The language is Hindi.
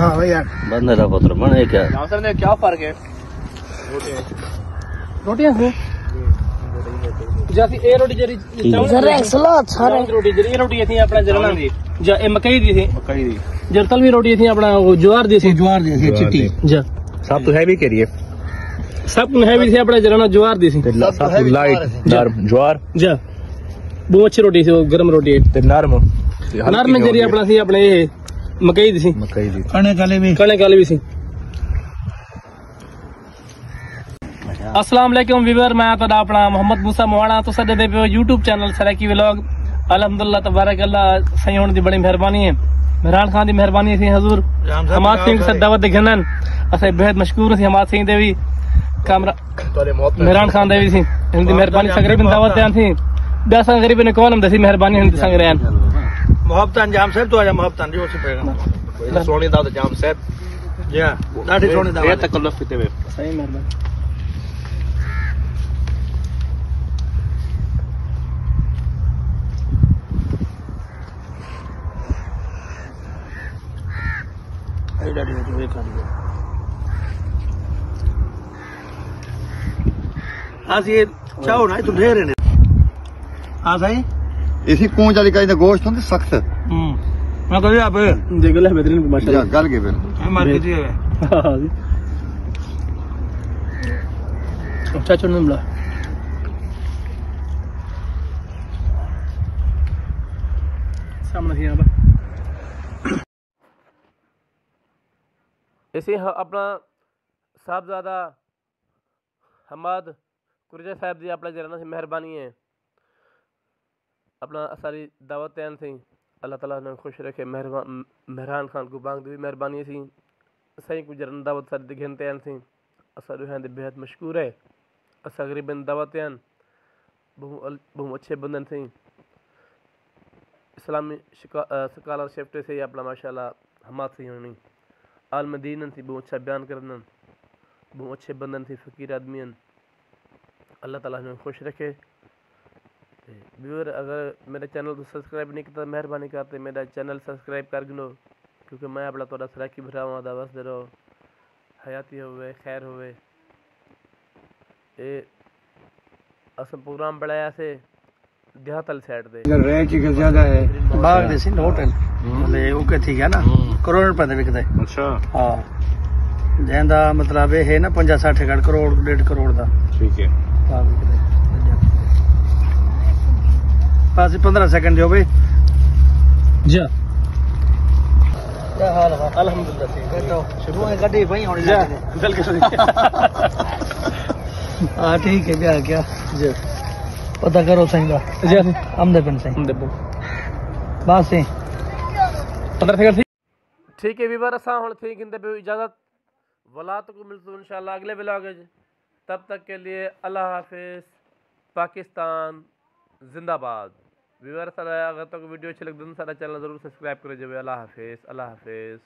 हाँ भैया बंदे का पुत्र बने क्या सर ने क्या फर्क है रोटियां से जैसी ए रोटी जरी जरा सलाद सारे रोटी जरी रोटी थी अपना जरना दी जा ए मकई दी थी जरतल भी रोटी थी अपना ज्वार दी थी चिट्टी जा सब तो हैवी करिए सब हैवी थी अपना जरना ज्वार दी थी सब लाइट नरम ज्वार जा बहुत अच्छी रोटी थी वो गरम रोटी ते नरम नरम जरी अपना थी अपने मकई दी थी कणे काले भी थी अस्सलाम वालेकुम व्यूअर मैं तो अपना मोहम्मद मूसा मोहाना तो सदे दे पे यूट्यूब चैनल सराकी व्लॉग अल्हम्दुलिल्लाह तबारक अल्लाह सही होने दी बड़ी मेहरबानी है मेहरान खान दी मेहरबानी थी हुजूर हमाद सिंह से दावत दे घनन असे बेहद मशकूर थी हमाद सिंह देवी कामरा मेहरान खान देवी थी हिंदी मेहरबानी तकरीबन दावत देन थी दसा गरीब ने कौन दसी मेहरबानी हिंदी संग रहन मोहब्बत अंजाम साहब तो आजा मोहब्बत जो से पैगंबर सोनी दावत जाम साहब जी दाढ़ी सोनी दावत ये तकल्लुफ किते वे सही मेहरबानी आज ये चाहो ना तो ढेर है हाँ सही इसी कौन वाली का गोश्त होंगे सख्त मैं कह आप देख ले बेहतरीन माशाल्लाह गल के फिर हमारे कितनी है अच्छा चुन मिला सामने थी यहाँ पर इसे अपना साहबजादा हमाद कुरजा साहब जी अपना जरा से मेहरबानी है अपना सारी दावत तैन थी अल्लाह ताला ने खुश रखे मेहरान खान को बांग दी मेहरबानी थी सही को जरन दावत सारी दिखन तैन थी असा जो है बेहद मशहूर है असा गरीबन दावत तैन बहु अच्छे बंदन थी इस्लामी स्कॉलरशिप से अपना माशाल्लाह हमाद थी होनी आलम दीन थी बहुत अच्छा बयान करना बहुत अच्छे बंदन थी फ़कीर आदमी अल्लाह ताला ने खुश रखे व्यूअर अगर मेरे चैनल को सब्सक्राइब नहीं करता मेहरबानी करते मेरा चैनल सब्सक्राइब कर गिनो क्योंकि मैं अपना थोड़ा सराकी भरा हुआ दा बस दे रहो हयाती होवे खैर होवे ये असम प्रोग्राम बढ़ाया से देहातल साइड दे रह की ज्यादा है बाग देसी होटल ले ओके ठीक है ना करोड़ रुपए दे विकदे अच्छा हां जेंदा मतलब है ना 50-60 करोड़ 1.5 करोड़ दा ठीक है हां विकदे पास 15 सेकंड जो भाई जा क्या हाल है अल्हम्दुलिल्लाह ठीक है तो शुरू में गाड़ी वही होने जा जाते बिल्कुल हां ठीक है क्या क्या जी पता करो सही दा जी हमदे पिन सही बस से 15 सेकंड ठीक है व्यूअर असा हुन थी गिंदे पे इजाजत वलात को मिलते इंशाल्लाह अगले व्लॉग तब तक के लिए अल्लाह हाफिज पाकिस्तान जिंदाबाद व्यूअर सारा अगर तक वीडियो अच्छी लगे तो सारा चैनल जरूर सब्सक्राइब करो जब अल्लाह हाफिज